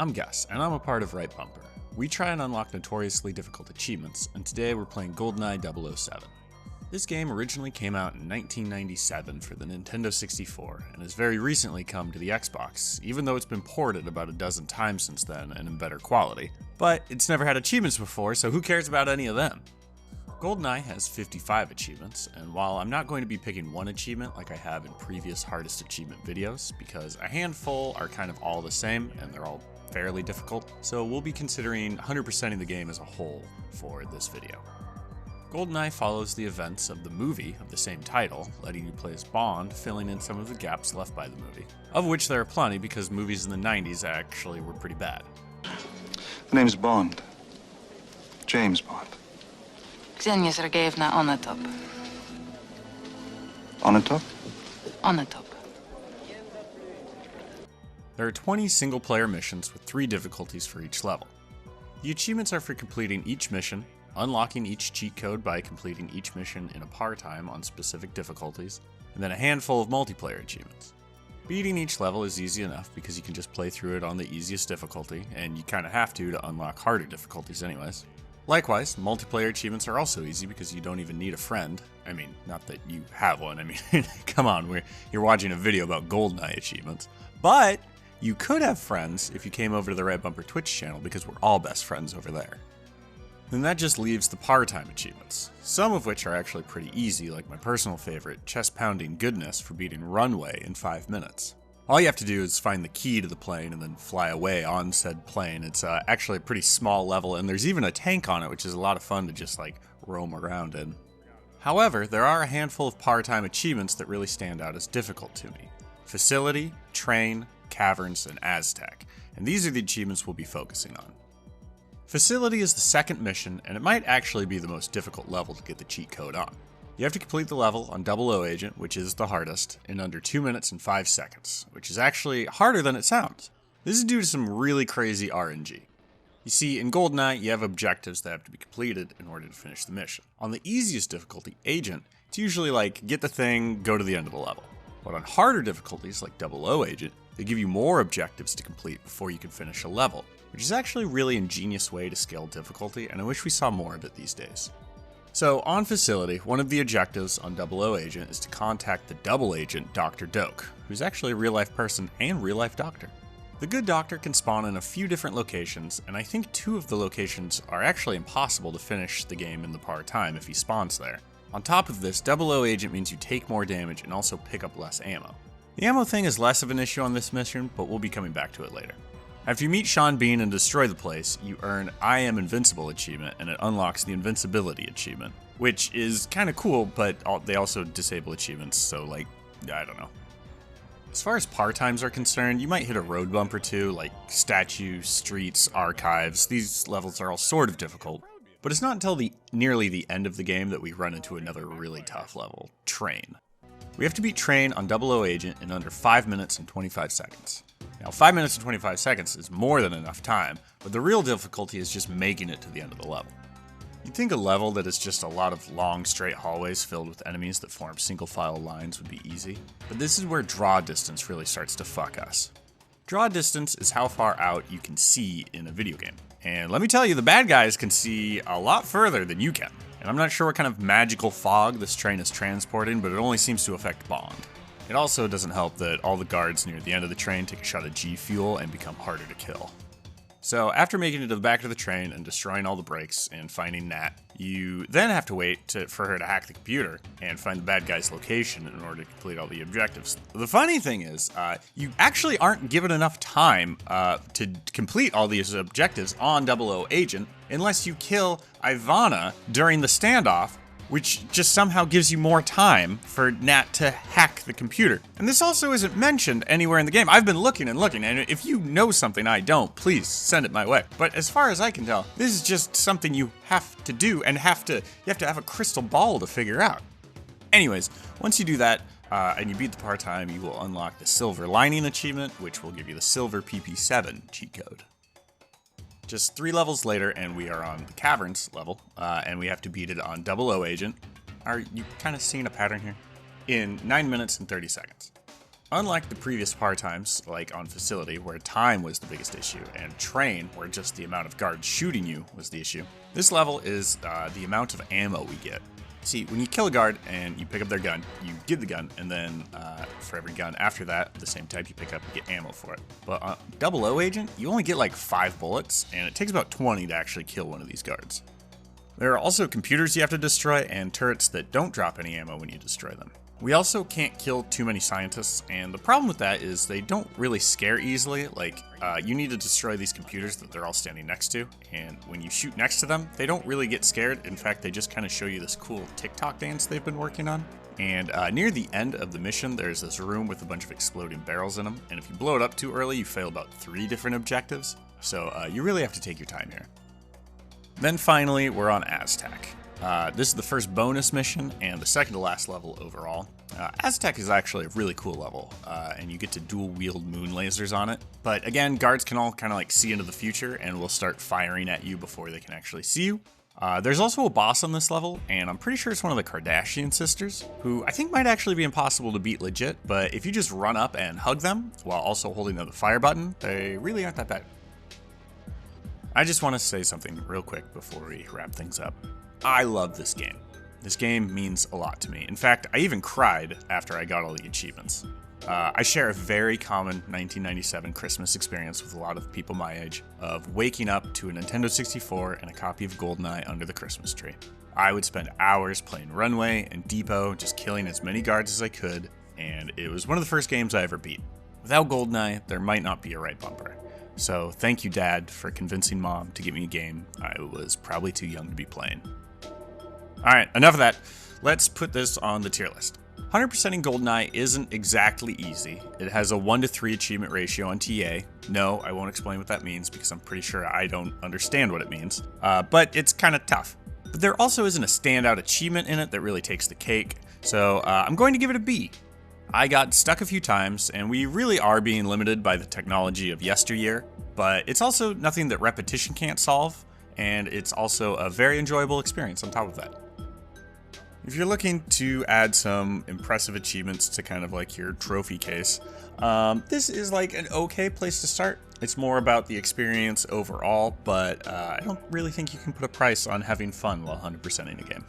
I'm Gus, and I'm a part of Right Bumper. We try and unlock notoriously difficult achievements, and today we're playing GoldenEye 007. This game originally came out in 1997 for the Nintendo 64, and has very recently come to the Xbox, even though it's been ported about a dozen times since then and in better quality. But it's never had achievements before, so who cares about any of them? GoldenEye has 55 achievements, and while I'm not going to be picking one achievement like I have in previous hardest achievement videos, because a handful are kind of all the same and they're all fairly difficult, so we'll be considering 100%ing the game as a whole for this video. GoldenEye follows the events of the movie of the same title, letting you play as Bond, filling in some of the gaps left by the movie, of which there are plenty because movies in the 90s actually were pretty bad. The name's Bond. James Bond. Ksenia Sergeyevna Onatop. Onatop? Onatop. There are 20 single-player missions with 3 difficulties for each level. The achievements are for completing each mission, unlocking each cheat code by completing each mission in a par time on specific difficulties, and then a handful of multiplayer achievements. Beating each level is easy enough because you can just play through it on the easiest difficulty, and you kinda have to unlock harder difficulties anyways. Likewise, multiplayer achievements are also easy because you don't even need a friend. I mean, not that you have one, I mean, come on, you're watching a video about GoldenEye achievements. But you could have friends if you came over to the Right Bumper Twitch channel because we're all best friends over there. Then that just leaves the par time achievements, some of which are actually pretty easy, like my personal favorite, chest pounding goodness for beating Runway in 5 minutes. All you have to do is find the key to the plane and then fly away on said plane. It's actually a pretty small level, and there's even a tank on it, which is a lot of fun to just roam around in. However, there are a handful of par time achievements that really stand out as difficult to me. Facility, Train, Caverns, and Aztec, and these are the achievements we'll be focusing on. Facility is the second mission, and it might actually be the most difficult level to get the cheat code on. You have to complete the level on 00 Agent, which is the hardest, in under 2 minutes and 5 seconds, which is actually harder than it sounds. This is due to some really crazy RNG. You see, in GoldenEye, you have objectives that have to be completed in order to finish the mission. On the easiest difficulty, Agent, it's usually get the thing, go to the end of the level. But on harder difficulties, like 00 Agent, they give you more objectives to complete before you can finish a level, which is actually a really ingenious way to scale difficulty, and I wish we saw more of it these days. So, on Facility, one of the objectives on 00 Agent is to contact the double agent Dr. Doak, who's actually a real-life person and real-life doctor. The good doctor can spawn in a few different locations, and I think 2 of the locations are actually impossible to finish the game in the par time if he spawns there. On top of this, 00 Agent means you take more damage and also pick up less ammo. The ammo thing is less of an issue on this mission, but we'll be coming back to it later. After you meet Sean Bean and destroy the place, you earn I Am Invincible achievement, and it unlocks the Invincibility achievement, which is kinda cool, but they also disable achievements, so I don't know. As far as par times are concerned, you might hit a road bump or two, like statues, streets, archives. These levels are all sort of difficult, but it's not until nearly the end of the game that we run into another really tough level, Train. We have to beat Train on 00 Agent in under 5 minutes and 25 seconds. Now, 5 minutes and 25 seconds is more than enough time, but the real difficulty is just making it to the end of the level. You'd think a level that is just a lot of long, straight hallways filled with enemies that form single-file lines would be easy, but this is where draw distance really starts to fuck us. Draw distance is how far out you can see in a video game, and let me tell you, the bad guys can see a lot further than you can. And I'm not sure what kind of magical fog this train is transporting, but it only seems to affect Bond. It also doesn't help that all the guards near the end of the train take a shot of G Fuel and become harder to kill. So after making it to the back of the train and destroying all the brakes and finding Nat, you then have to wait for her to hack the computer and find the bad guy's location in order to complete all the objectives. The funny thing is, you actually aren't given enough time to complete all these objectives on 00 Agent unless you kill Ivana during the standoff, which just somehow gives you more time for Nat to hack the computer. And this also isn't mentioned anywhere in the game. I've been looking, and if you know something I don't, please send it my way. But as far as I can tell, this is just something you have to do, and you have to have a crystal ball to figure out. Anyways, once you do that, and you beat the par time, you will unlock the Silver Lining achievement, which will give you the Silver PP7 cheat code. Just 3 levels later, and we are on the Caverns level, and we have to beat it on 00 Agent. Are you kind of seeing a pattern here? In 9 minutes and 30 seconds. Unlike the previous par times, like on Facility, where time was the biggest issue, and Train, where just the amount of guards shooting you was the issue, this level is the amount of ammo we get. See, when you kill a guard and you pick up their gun, you get the gun, and then for every gun after that, the same type you pick up, you get ammo for it. But on 00 Agent, you only get like 5 bullets, and it takes about 20 to actually kill one of these guards. There are also computers you have to destroy, and turrets that don't drop any ammo when you destroy them. We also can't kill too many scientists, and the problem with that is they don't really scare easily. Like, you need to destroy these computers that they're all standing next to, and when you shoot next to them, they don't really get scared. In fact, they just kind of show you this cool TikTok dance they've been working on. And near the end of the mission, there's this room with a bunch of exploding barrels in them, and if you blow it up too early, you fail about 3 different objectives. So you really have to take your time here. Then finally, we're on Aztec. This is the first bonus mission and the second to last level overall. Aztec is actually a really cool level, and you get to dual wield moon lasers on it. But again, guards can all kind of like see into the future and will start firing at you before they can actually see you. There's also a boss on this level, and I'm pretty sure it's one of the Kardashian sisters, who I think might actually be impossible to beat legit, but if you just run up and hug them while also holding the fire button, they really aren't that bad. I just want to say something real quick before we wrap things up. I love this game. This game means a lot to me. In fact, I even cried after I got all the achievements. I share a very common 1997 Christmas experience with a lot of people my age of waking up to a Nintendo 64 and a copy of GoldenEye under the Christmas tree. I would spend hours playing Runway and Depot, just killing as many guards as I could, and it was one of the first games I ever beat. Without GoldenEye, there might not be a right bumper. So thank you, Dad, for convincing Mom to get me a game I was probably too young to be playing. Alright, enough of that. Let's put this on the tier list. 100%ing GoldenEye isn't exactly easy. It has a 1-to-3 achievement ratio on TA. No, I won't explain what that means because I'm pretty sure I don't understand what it means. But it's kind of tough. But there also isn't a standout achievement in it that really takes the cake. So I'm going to give it a B. I got stuck a few times, and we really are being limited by the technology of yesteryear, but it's also nothing that repetition can't solve, and it's also a very enjoyable experience on top of that. If you're looking to add some impressive achievements to kind of like your trophy case, this is like an okay place to start. It's more about the experience overall, but I don't really think you can put a price on having fun while 100%ing a game.